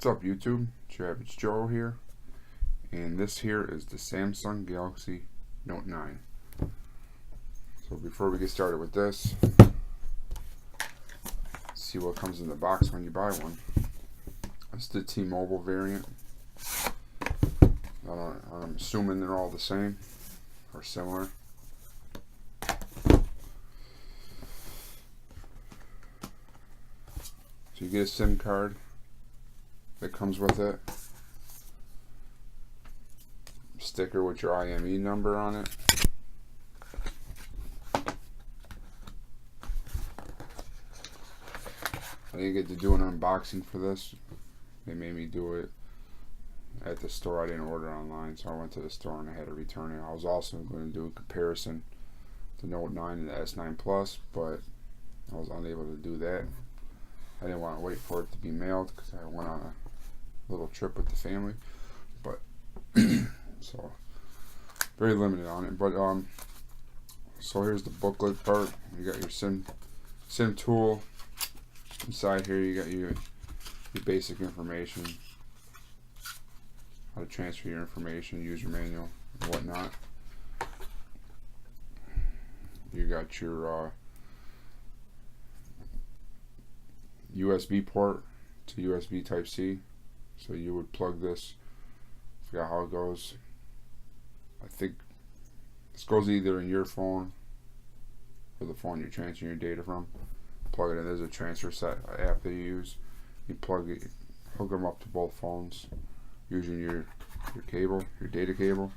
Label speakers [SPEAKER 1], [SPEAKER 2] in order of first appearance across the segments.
[SPEAKER 1] What's up YouTube? It's your average Joe here, and this here is the Samsung Galaxy Note 9. So before we get started with this, see what comes in the box when you buy one. It's the T-Mobile variant. I'm assuming they're all the same or similar. So you get a SIM card that comes with it, sticker with your IME number on it, I didn't get to do an unboxing for this. They made me do it at the store. I didn't order online, so I went to the store and I had to return it. I was also going to do a comparison to Note 9 and the S9 Plus, but I was unable to do that. I didn't want to wait for it to be mailed because I went on a little trip with the family, but so very limited on it. But so here's the booklet part. You got your SIM tool. Inside here you got your basic information, how to transfer your information, user manual and whatnot. You got your USB port to USB Type-C. So you would plug this, forgot how it goes. I think this goes either in your phone or the phone you're transferring your data from. Plug it in. There's a transfer set app that you use. You plug it, hook them up to both phones using your cable, your data cable,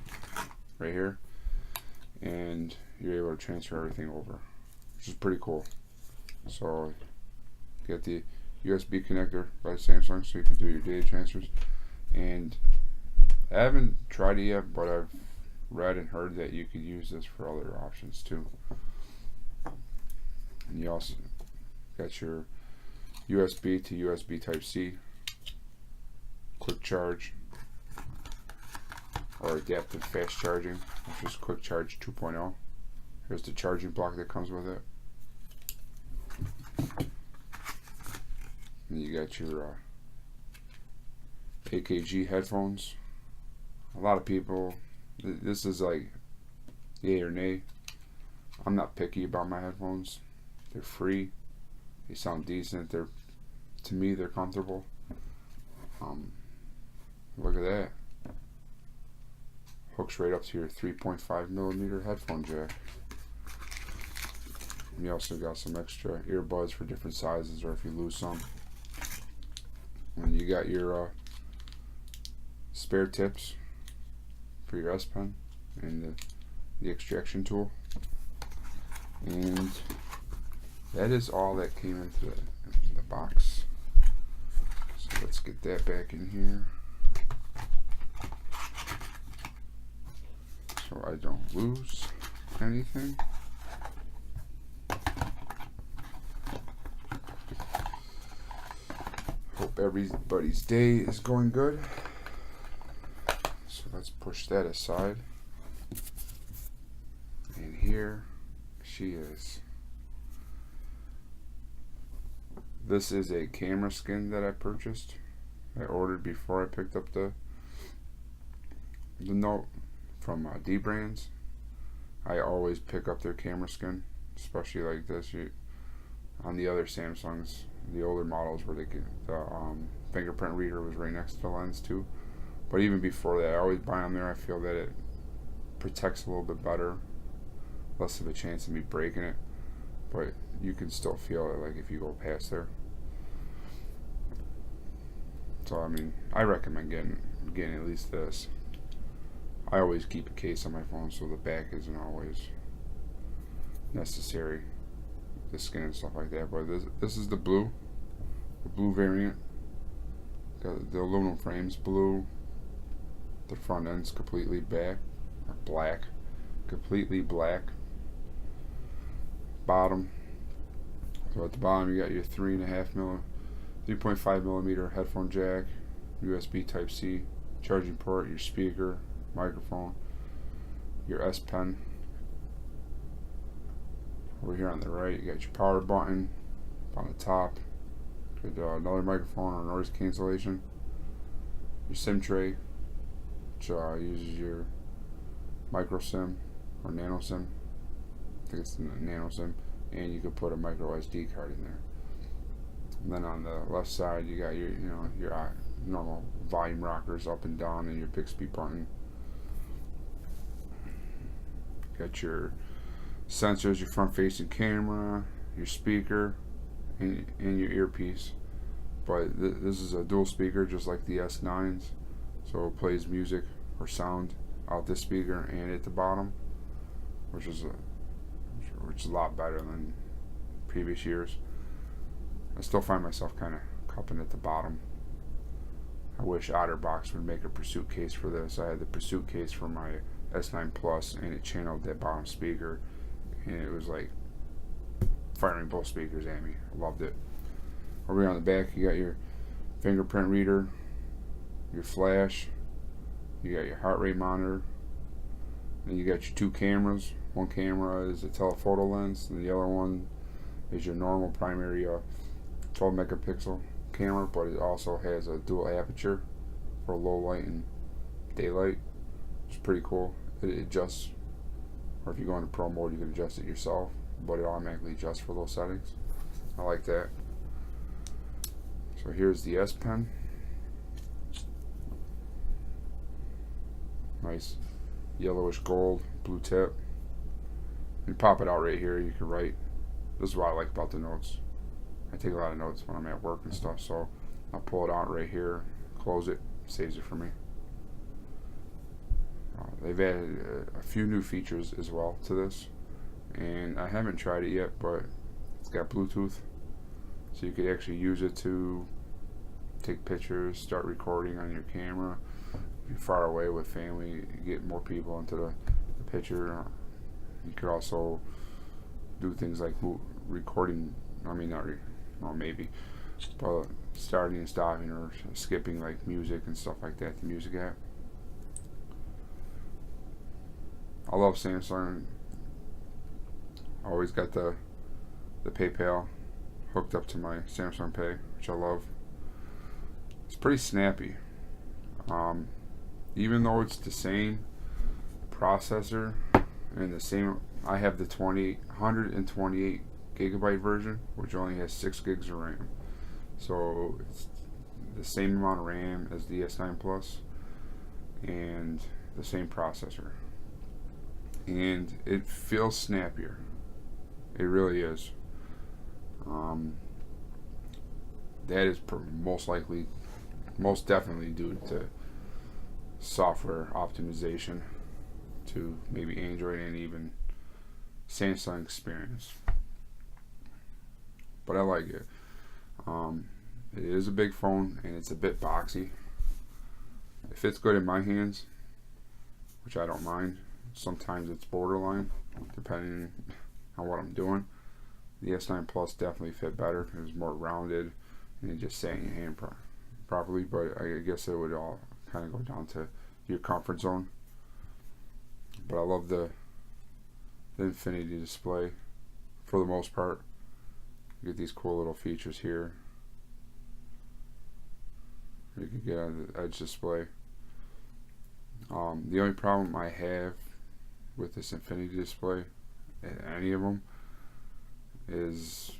[SPEAKER 1] right here, and you're able to transfer everything over, which is pretty cool. So you get the USB connector by Samsung, so you can do your data transfers. And I haven't tried it yet, but I've read and heard that you could use this for other options too. And you also got your USB to USB Type-C, quick charge, or adaptive fast charging, which is quick charge 2.0. Here's the charging block that comes with it. And you got your AKG headphones. A lot of people, this is like yay or nay. I'm not picky about my headphones. They're free. They sound decent. To me, they're comfortable. Look at that. Hooks right up to your 3.5mm headphone jack. And you also got some extra earbuds for different sizes, or if you lose some. And you got your spare tips for your S Pen and the extraction tool. And that is all that came into the box. So let's get that back in here so I don't lose anything. Hope everybody's day is going good. So let's push that aside. And here she is. This is a camera skin that I purchased. I ordered before I picked up the Note from Dbrands. I always pick up their camera skin, especially like this. On the other Samsungs, the older models where the fingerprint reader was right next to the lens too. But even before that, I always buy them there. I feel that it protects a little bit better, less of a chance of me breaking it, but you can still feel it like if you go past there. So I mean, I recommend getting at least this. I always keep a case on my phone, so the back isn't always necessary, the skin and stuff like that. But this is the blue variant. Got the aluminum frame's blue. The front end's completely black, completely black. Bottom. So at the bottom you got your 3.5mm headphone jack, USB Type-C, charging port, your speaker, microphone, your S Pen. Over here on the right you got your power button. On the top, another microphone or noise cancellation. your SIM tray, which uses your micro SIM or nano SIM. I think it's the nano SIM, and you could put a micro SD card in there. And then on the left side, you got your your normal volume rockers up and down, and your Bixby button. Got your sensors, your front-facing camera, your speaker, and your earpiece. But this is a dual speaker, just like the S9s, so it plays music or sound out this speaker and at the bottom, which is a lot better than previous years. I still find myself kind of cupping at the bottom. I wish OtterBox would make a Pursuit case for this. I had the Pursuit case for my S9 Plus, and it channeled that bottom speaker, and it was like firing both speakers at me. I loved it. Over here on the back, you got your fingerprint reader, your flash, you got your heart rate monitor, and you got your two cameras. One camera is a telephoto lens, and the other one is your normal primary 12 megapixel camera, but it also has a dual aperture for low light and daylight. It's pretty cool. It adjusts, or if you go into pro mode, you can adjust it yourself, but it automatically adjusts for those settings. I like that. So here's the S Pen. Nice yellowish gold, blue tip. You pop it out right here, you can write. This is what I like about the notes. I take a lot of notes when I'm at work and stuff, so I'll pull it out right here, close it, saves it for me. They've added a few new features as well to this, and I haven't tried it yet, but it's got Bluetooth, so you could actually use it to take pictures, start recording on your camera. If you're far away with family, get more people into the picture. You could also do things like recording, maybe, but starting and stopping or skipping like music and stuff like that, the music app. I love Samsung. Always got the PayPal hooked up to my Samsung Pay, which I love. It's pretty snappy. Even though it's the same processor and the same, I have the 128 gigabyte version, which only has 6 gigs of RAM. So it's the same amount of RAM as the S9 Plus and the same processor. And it feels snappier. It really is. That is most definitely due to software optimization to maybe Android and even Samsung experience. But I like it. It is a big phone and it's a bit boxy. It fits good in my hands, which I don't mind. Sometimes it's borderline, depending on what I'm doing. The S9 Plus definitely fit better. It was more rounded and it just sat in your hand properly, but I guess it would all kind of go down to your comfort zone. But I love the Infinity display for the most part. You get these cool little features here. You can get on the Edge display. The only problem I have with this Infinity display, any of them, is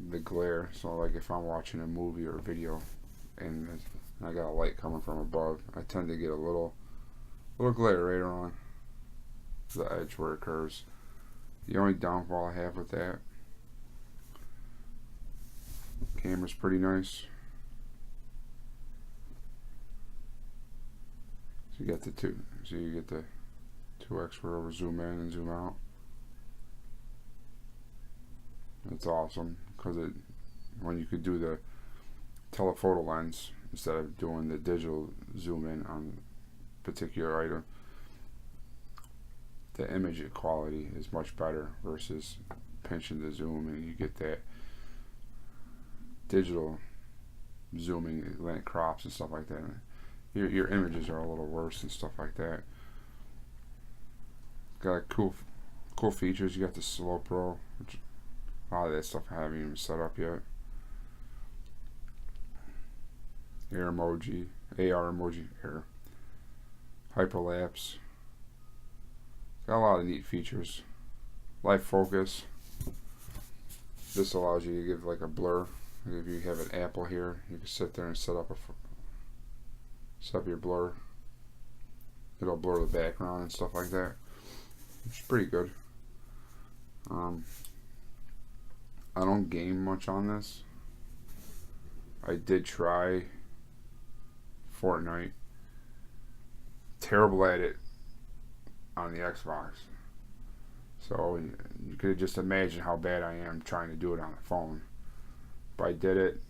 [SPEAKER 1] the glare. So like if I'm watching a movie or a video and I got a light coming from above, I tend to get a little glare right on the edge where it curves. The only downfall I have with that, camera's pretty nice. So you get the 2x where zoom in and zoom out. It's awesome because when you could do the telephoto lens instead of doing the digital zoom in on a particular item, the image quality is much better versus pinching the zoom, and you get that digital zooming when it crops and stuff like that. Your images are a little worse and stuff like that. Got cool features. You got the Slow Pro, which a lot of that stuff I haven't even set up yet. Air emoji, AR emoji here. Hyperlapse. Got a lot of neat features. Live focus. This allows you to give like a blur. If you have an Apple here, you can sit there and set up your blur. It'll blur the background and stuff like that. It's pretty good. I don't game much on this. I did try Fortnite. Terrible at it on the Xbox. So you could just imagine how bad I am trying to do it on the phone. But I did it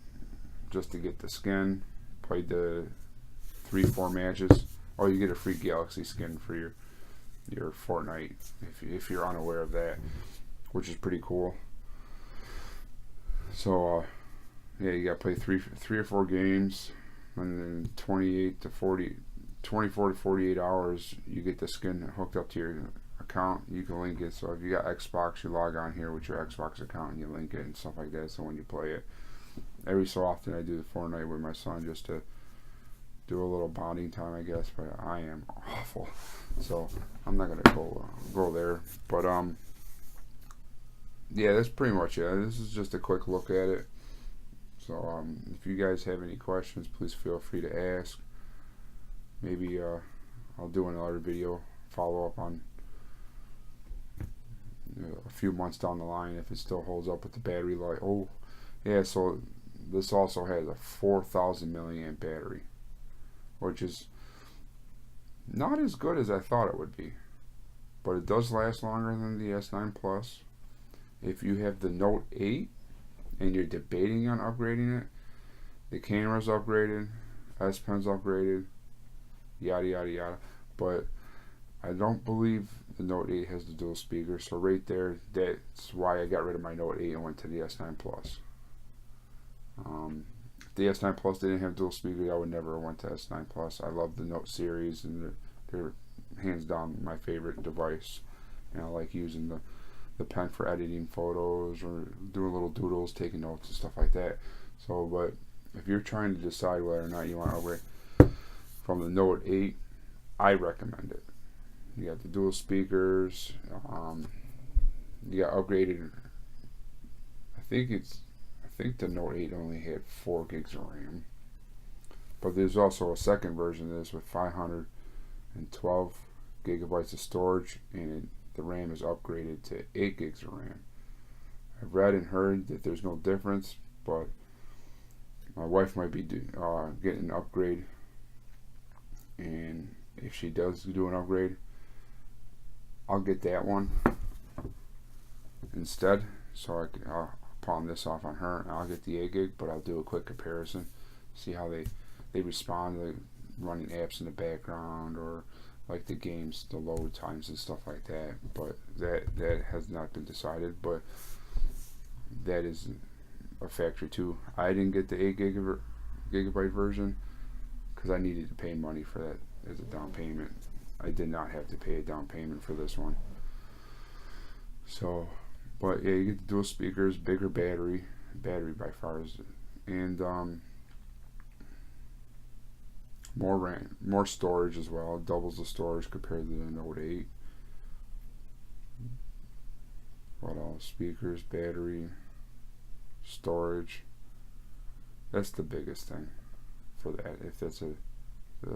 [SPEAKER 1] just to get the skin. Played the 3-4 matches. Oh, you get a free Galaxy skin for your Fortnite if you're unaware of that, which is pretty cool. So yeah, you got to play three or four games, and then 24 to 48 hours you get the skin hooked up to your account. You can link it. So if you got Xbox, you log on here with your Xbox account and you link it and stuff like that. So when you play it, every so often I do the Fortnite with my son just to do a little bonding time, I guess. But I am awful, so I'm not gonna go there. But yeah, that's pretty much it. This is just a quick look at it. So if you guys have any questions, please feel free to ask. Maybe I'll do another video follow up on a few months down the line if it still holds up with the battery life. Oh yeah, so this also has a 4,000 milliamp battery, which is not as good as I thought it would be, but it does last longer than the S9 Plus. If you have the Note 8 and you're debating on upgrading it, the camera's upgraded, S Pen's upgraded, yada yada yada, but I don't believe the Note 8 has the dual speaker. So right there, that's why I got rid of my Note 8 and went to the S9 Plus. If the S9 Plus didn't have dual speakers, I would never have went to S9 Plus. I love the Note series, and they're hands down my favorite device. And I like using the pen for editing photos or doing little doodles, taking notes and stuff like that. So, but if you're trying to decide whether or not you want to upgrade from the Note 8, I recommend it. You got the dual speakers. You got upgraded. I think the Note 8 only had 4 gigs of RAM, but there's also a second version of this with 512 gigabytes of storage, and the RAM is upgraded to 8 gigs of RAM. I've read and heard that there's no difference, but my wife might be getting an upgrade, and if she does do an upgrade, I'll get that one instead. So I'll pawn this off on her, and I'll get the 8 gig, but I'll do a quick comparison, see how they respond to running apps in the background, or like the games, the load times and stuff like that. But that has not been decided, but that is a factor too. I didn't get the 8 gigabyte version because I needed to pay money for that as a down payment. I did not have to pay a down payment for this one. So, but yeah, you get the dual speakers, bigger battery by far is, and more RAM, more storage as well. It doubles the storage compared to the Note 8. What else? Speakers, battery, storage. That's the biggest thing for that. If that's a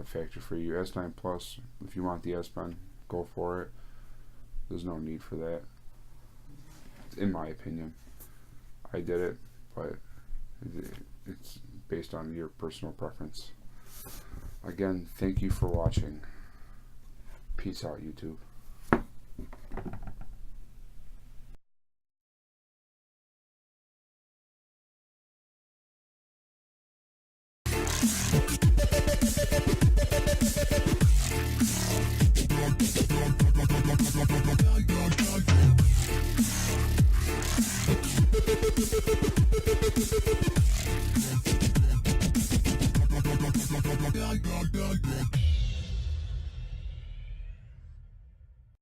[SPEAKER 1] factor for you. S9 Plus, if you want the S Pen, go for it. There's no need for that, in my opinion. I did it, but it's based on your personal preference. Again, thank you for watching. Peace out, YouTube.